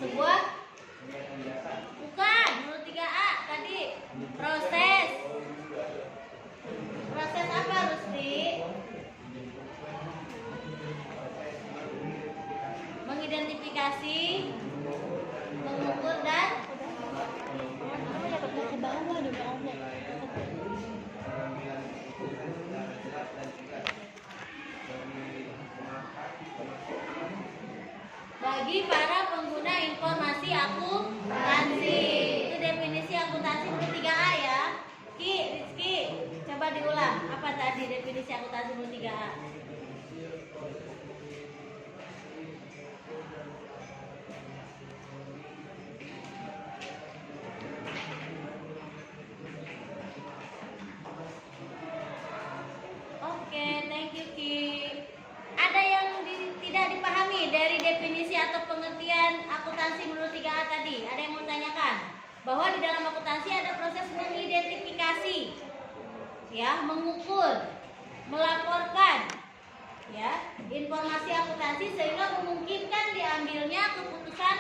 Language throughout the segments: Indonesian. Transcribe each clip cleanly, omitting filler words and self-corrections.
sebuah bukan menurut 3A tadi proses apa Rusdi? Mengidentifikasi, mengukur dan ke bawah demi Allah. bagi para pengguna informasi akuntansi. Itu definisi akuntansi menurut 3A ya. Rizky, coba diulang. Apa tadi definisi akuntansi menurut 3A? Oke, thank you Ki. Ada yang tidak dipahami dari definisi atau pengertian akuntansi menurut 3A tadi? Ada yang mau tanyakan? Bahwa di dalam akuntansi ada proses mengidentifikasi, ya, mengukur, melaporkan, ya, informasi akuntansi sehingga memungkinkan diambilnya keputusan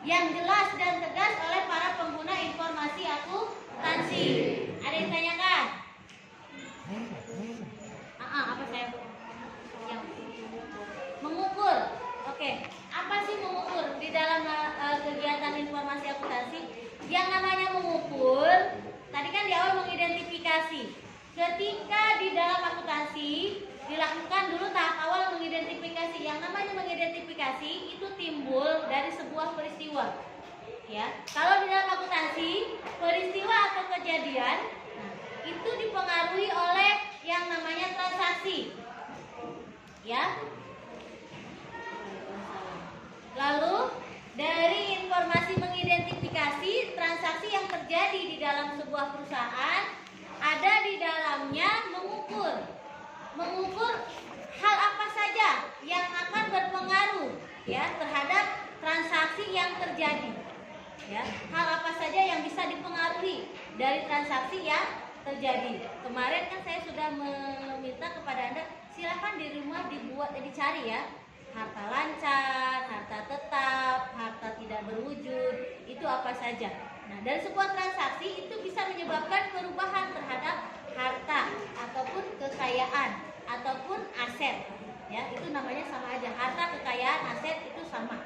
yang jelas dan tegas oleh para pengguna informasi akuntansi. Ada yang tanyakan? Apa saya? Yang mengukur. Oke, apa sih mengukur di dalam kegiatan informasi akuntansi? Yang namanya mengukur, tadi kan di awal mengidentifikasi. Ketika di dalam akuntansi dilakukan dulu tahap awal mengidentifikasi. Yang namanya mengidentifikasi itu timbul dari sebuah peristiwa. Ya, kalau di dalam akuntansi peristiwa atau kejadian, itu dipengaruhi oleh yang namanya transaksi. Ya. Lalu dari informasi mengidentifikasi transaksi yang terjadi di dalam sebuah perusahaan, ada di dalamnya mengukur hal apa saja yang akan berpengaruh ya terhadap transaksi yang terjadi. Ya, hal apa saja yang bisa dipengaruhi dari transaksi yang terjadi. Kemarin kan saya sudah meminta kepada Anda, silakan di rumah dicari ya. Harta lancar, harta tetap, harta tidak berwujud, itu apa saja. Nah, dari sebuah transaksi itu bisa menyebabkan perubahan terhadap harta ataupun kekayaan ataupun aset. Ya, itu namanya sama aja. Harta, kekayaan, aset itu sama.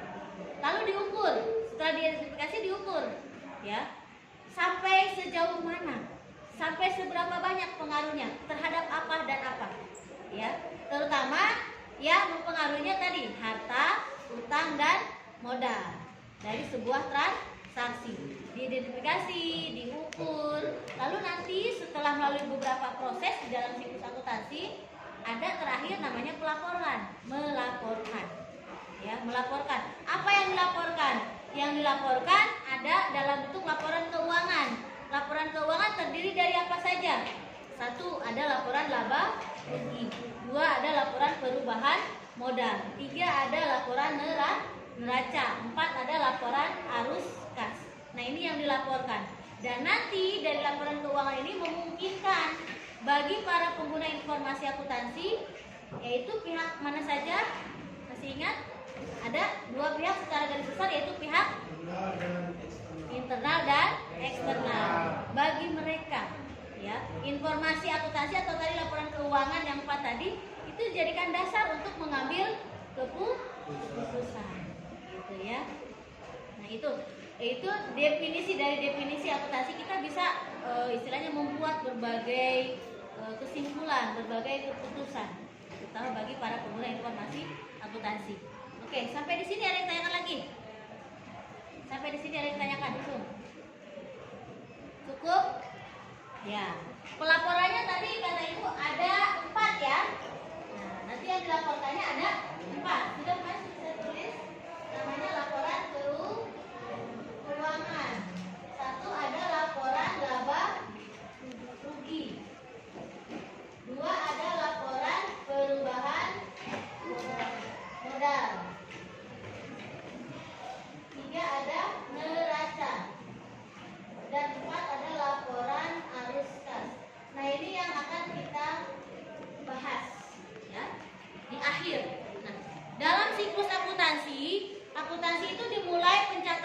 Lalu diukur. Setelah diidentifikasi diukur. Ya. Sampai sejauh mana? Sampai seberapa banyak pengaruhnya terhadap apa dan apa? Ya, terutama ya mempengaruhinya tadi harta, utang dan modal dari sebuah transaksi. Diidentifikasi, diukur, lalu nanti setelah melalui beberapa proses di dalam siklus akuntansi, ada terakhir namanya pelaporan, melaporkan. Ya, melaporkan. Apa yang dilaporkan? Yang dilaporkan ada dalam bentuk laporan keuangan. Laporan keuangan terdiri dari apa saja? 1 ada laporan laba rugi, 2 ada laporan perubahan modal, 3 ada laporan neraca, 4 ada laporan arus kas. Nah, ini yang dilaporkan. Dan nanti dari laporan keuangan ini memungkinkan bagi para pengguna informasi akuntansi, yaitu pihak mana saja? Masih ingat? Ada 2 pihak secara garis besar, yaitu pihak internal dan eksternal. Bagi mereka ya, informasi akuntansi atau tadi laporan keuangan yang 4 tadi itu dijadikan dasar untuk mengambil keputusan gitu ya. Nah, itu definisi dari definisi akuntansi. Kita bisa istilahnya membuat berbagai kesimpulan, berbagai keputusan terutama bagi para pengguna informasi akuntansi. Oke, sampai di sini ada yang tanyakan lagi? Sampai di sini ada yang ditanyakan? Cukup? Ya. Pelaporannya tadi kata Ibu ada 4 ya. Nah, nanti yang dilaporkannya ada 4. Sudah Mas bisa tulis namanya laporan keuangan. 1 ada laporan laba rugi. 2 ada laporan perubahan modal. 3 ada neraca. Dan 4 ada laporan arus kas. Nah, ini yang akan kita bahas ya di akhir. Nah, dalam siklus akuntansi itu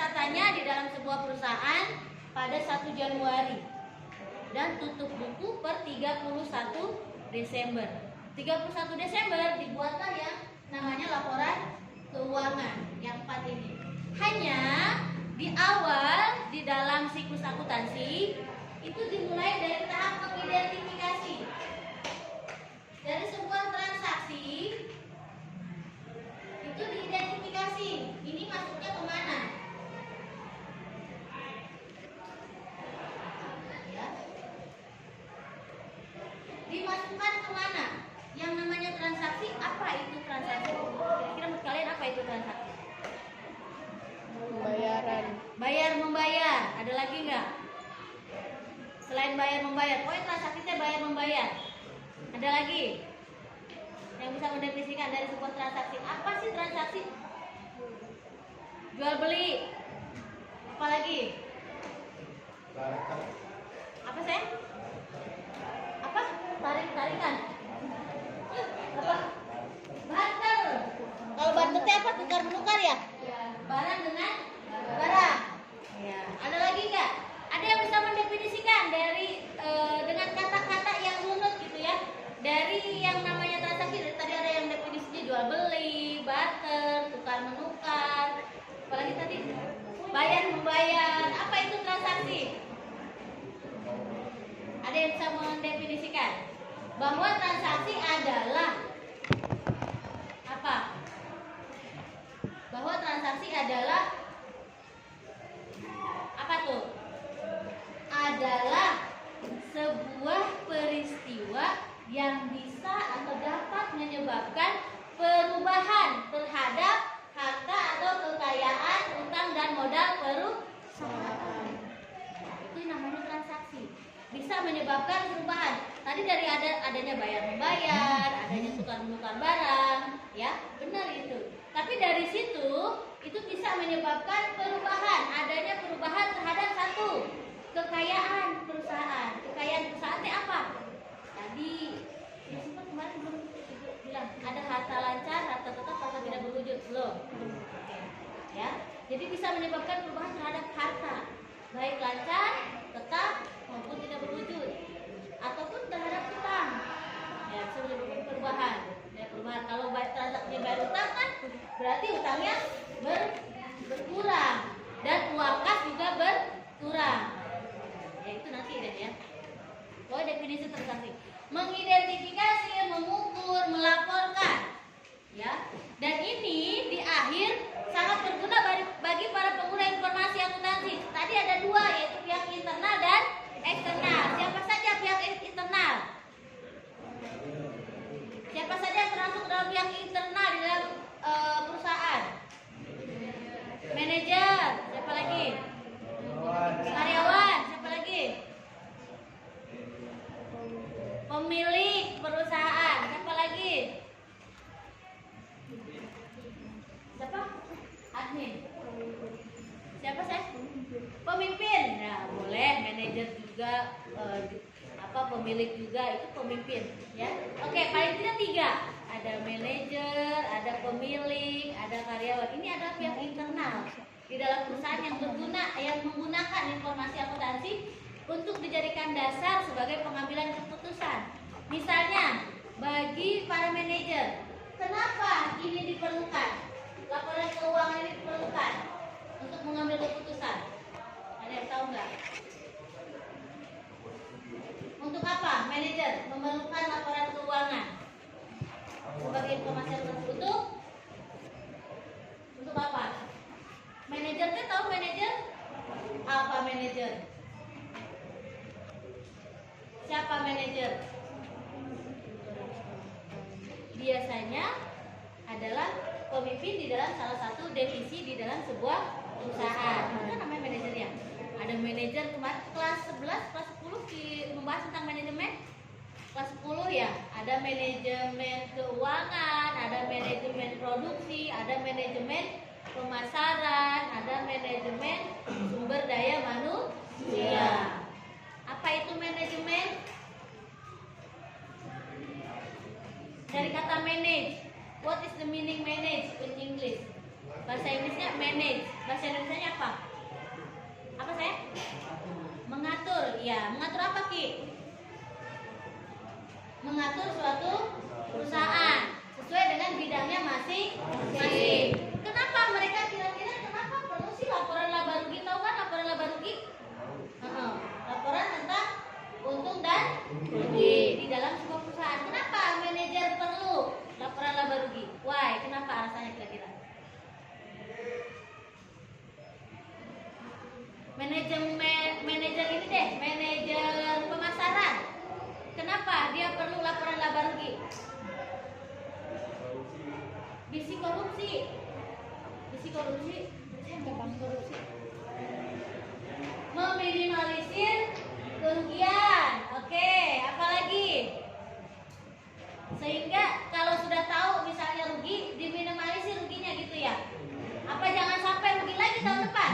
pencatatannya di dalam sebuah perusahaan pada 1 Januari dan tutup buku per 31 Desember. 31 Desember dibuatlah yang namanya laporan keuangan yang 4 ini. Hanya di awal di dalam siklus akuntansi itu dimulai dari tahap mengidentifikasi. Dari sebuah transaksi itu diidentifikasi, ini masuknya kemana? Ya. Dimasukkan kemana? Yang namanya transaksi, apa itu transaksi? Kira-kira menurut kalian apa itu transaksi? Pembayaran. Bayar membayar, ada lagi nggak? Selain bayar membayar, pokoknya transaksinya bayar membayar. Ada lagi yang bisa mendefinisikan dari sebuah transaksi? Apa sih transaksi? Jual beli. Apa lagi? Apa sayang? Apa? Tarik-tarikan. Apa? Barter. Kalau barter itu apa? Tukar menukar ya? Barang dengan barang. Ya. Ada lagi nggak? Ada yang bisa mendefinisikan dari dengan kata-kata yang runut gitu ya? Dari yang namanya transaksi, tadi ada yang definisinya jual beli, barter, tukar menukar, apalagi tadi bayar membayar. Apa itu transaksi? Ada yang bisa mendefinisikan bahwa transaksi adalah apa? Bahwa transaksi adalah apa tuh? Adalah sebuah peristiwa yang bisa atau dapat menyebabkan perubahan terhadap harta atau kekayaan, utang dan modal perusahaan. Itu namanya transaksi. Bisa menyebabkan perubahan. Tadi dari adanya bayar membayar, adanya tukar menukar barang, ya benar itu. Tapi dari situ itu bisa menyebabkan perubahan, adanya perubahan terhadap satu kekayaan perusahaan. Kekayaan perusahaan itu apa? Tadi sempat kemarin belum bilang ada harta lancar, harta tetap, harta tidak berwujud belum? Ya, jadi bisa menyebabkan perubahan terhadap harta, baik lancar, tetap maupun tidak berwujud, ataupun terhadap utang. Ya, bisa menyebabkan perubahan. Ya, perubahan kalau transaksi bayar utang kan berarti utangnya berkurang dan uang kas juga berkurang. Ya itu nanti deh ya. Pokoknya definisi transaksi: mengidentifikasi, mengukur, melaporkan. Ya. Dan ini di akhir sangat berguna bagi para pengguna informasi akuntansi. Tadi ada dua, yaitu pihak internal dan eksternal. Siapa saja pihak internal? Siapa saja yang termasuk dalam pihak internal di dalam perusahaan? Manajer, siapa lagi? Karyawan, siapa lagi? Pemilik perusahaan, siapa lagi? Siapa? Admin. Siapa saya? Pemimpin. Nah, boleh manajer juga, pemilik juga, itu pemimpin, ya. Oke, paling tidak 3. Ada manajer, ada pemilik, ada karyawan. Ini adalah pihak internal di dalam perusahaan yang menggunakan informasi akuntansi untuk dijadikan dasar sebagai pengambilan keputusan. Misalnya, bagi para manajer, kenapa ini diperlukan? Laporan keuangan ini diperlukan untuk mengambil keputusan. Ada yang tahu nggak? Untuk apa manajer memerlukan laporan keuangan sebagai informasi akuntansi? Untuk apa? Manajer kan tahu manajer? Apa manajer? Siapa manajer? Biasanya adalah pemimpin di dalam salah satu divisi di dalam sebuah perusahaan. Itu namanya manajernya. Ada manajer kemarin kelas 11, kelas 10 membahas tentang manajemen. Kelas 10 ya, ada manajemen keuangan, ada manajemen produksi, ada manajemen pemasaran, ada manajemen sumber daya manusia. Apa itu manajemen? Dari kata manage. What is the meaning manage in English? Bahasa Inggrisnya manage. Bahasa Indonesianya apa? Apa saya? Mengatur. Ya, mengatur apa Ki? Mengatur suatu perusahaan sesuai dengan bidangnya masing-masing. Kenapa mereka kira-kira kenapa perlu sih laporan laba rugi? Tahu kan laporan laba rugi? Laporan tentang untung dan rugi di dalam sebuah perusahaan. Kenapa manajer perlu laporan laba rugi? Why? Kenapa alasannya kira-kira? Manajer ini deh, manajer pemasaran. Kenapa dia perlu laporan laba rugi? Bisi korupsi. Meminimalisir kerugian. Oke, apalagi? Sehingga kalau sudah tahu misalnya rugi, diminimalisir ruginya gitu ya. Apa jangan sampai rugi lagi tahun depan?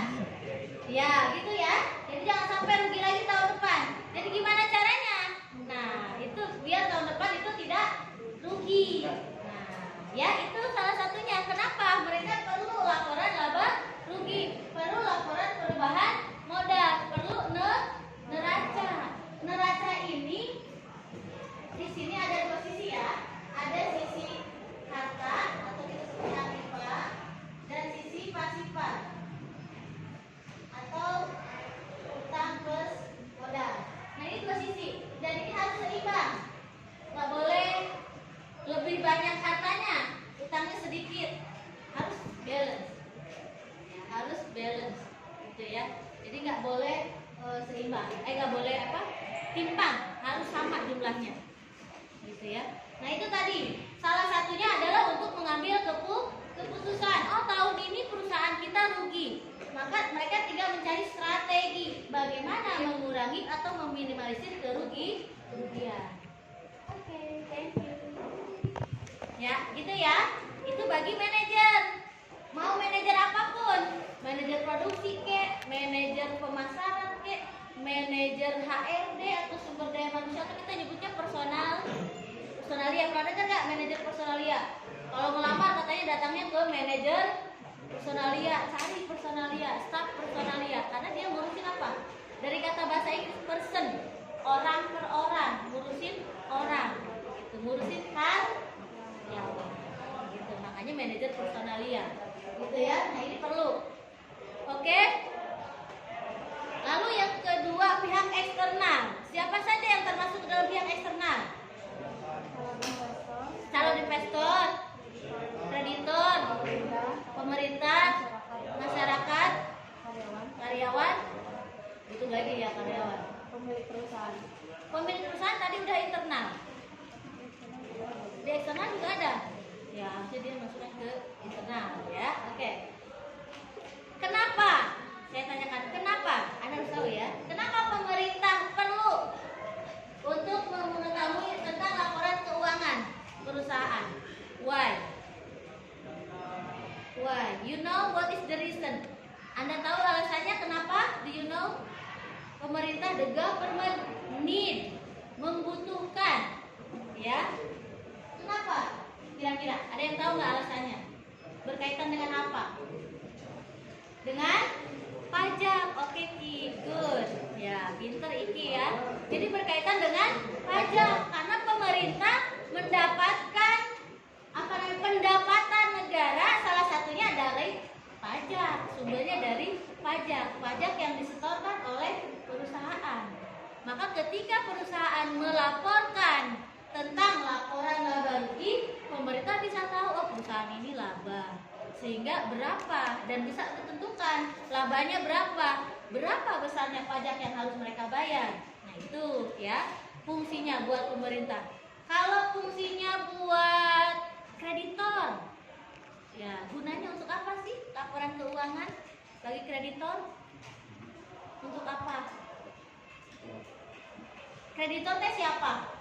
Ya, gitu ya. Jadi jangan sampai rugi lagi tahun depan. Jadi gimana caranya? Nah, itu biar tahun depan itu tidak rugi. Nah, ya itu salah satunya. Kenapa mereka perlu laporan laba rugi, perlu laporan perubahan modal, perlu neraca. Neraca ini di sini ada dua sisi ya. Ada sisi harta atau kita sebut aktiva dan sisi pasifan atau utang plus modal. Nah ini dua sisi dan ini harus seimbang. Nggak boleh lebih banyak hartanya, utangnya sedikit. Harus balance. Ya, harus balance, gitu ya. Jadi nggak boleh seimbang. Nggak boleh apa? Timpang. Harus sama jumlahnya, gitu ya. Nah itu tadi salah satunya adalah untuk mengambil keputusan. Oh tahun ini perusahaan kita rugi, maka mereka tinggal mencari strategi bagaimana mengurangi atau meminimalisir kerugian. Oke, thank you. Ya, gitu ya. Itu bagi manajer. Mau manajer apapun, manajer produksi kek, manajer pemasaran kek, manajer HRD atau sumber daya manusia atau kita nyebutnya personalia. Pernah dengar nggak manajer personalia? Kalau ngelamar katanya datangnya ke manajer personalia, cari personalia, staf personalia, karena dia ngurusin apa? Dari kata bahasa Inggris person, orang per orang, ngurusin orang, gitu, ngurusin ya, gitu. Makanya manajer personalia, gitu ya. Nah ini perlu, oke. Lalu yang kedua pihak eksternal. Siapa saja yang termasuk dalam pihak eksternal? Calon investor, kreditor, pemerintah, masyarakat, karyawan, itu lagi ya karyawan. Pemilik perusahaan tadi udah internal. Di eksternal juga ada. Ya, harusnya dia masuknya ke internal ya. Oke. Kenapa? Saya tanyakan kenapa? Anda harus tahu ya. Kenapa pemerintah perlu untuk mengetahui tentang laporan keuangan perusahaan? Why? You know what is the reason? Anda tahu alasannya kenapa? Do you know? Pemerintah, the government need, membutuhkan, ya. Kenapa? Kira-kira ada yang tahu nggak alasannya? Berkaitan dengan apa? Dengan pajak. Oke, Ki, good. Ya, pinter Iki ya. Jadi berkaitan dengan pajak karena pemerintah mendapatkan pendapatan negara, salah satunya dari pajak. Sumbernya dari pajak yang disetorkan oleh perusahaan. Maka ketika perusahaan melaporkan tentang laporan laba rugi, pemerintah bisa tahu oh perusahaan ini laba, sehingga berapa dan bisa ditentukan labanya berapa besarnya pajak yang harus mereka bayar. Nah itu ya fungsinya buat pemerintah. Kalau fungsinya buat kreditor, ya gunanya untuk apa sih laporan keuangan bagi kreditor? Untuk apa? Kreditor teh siapa?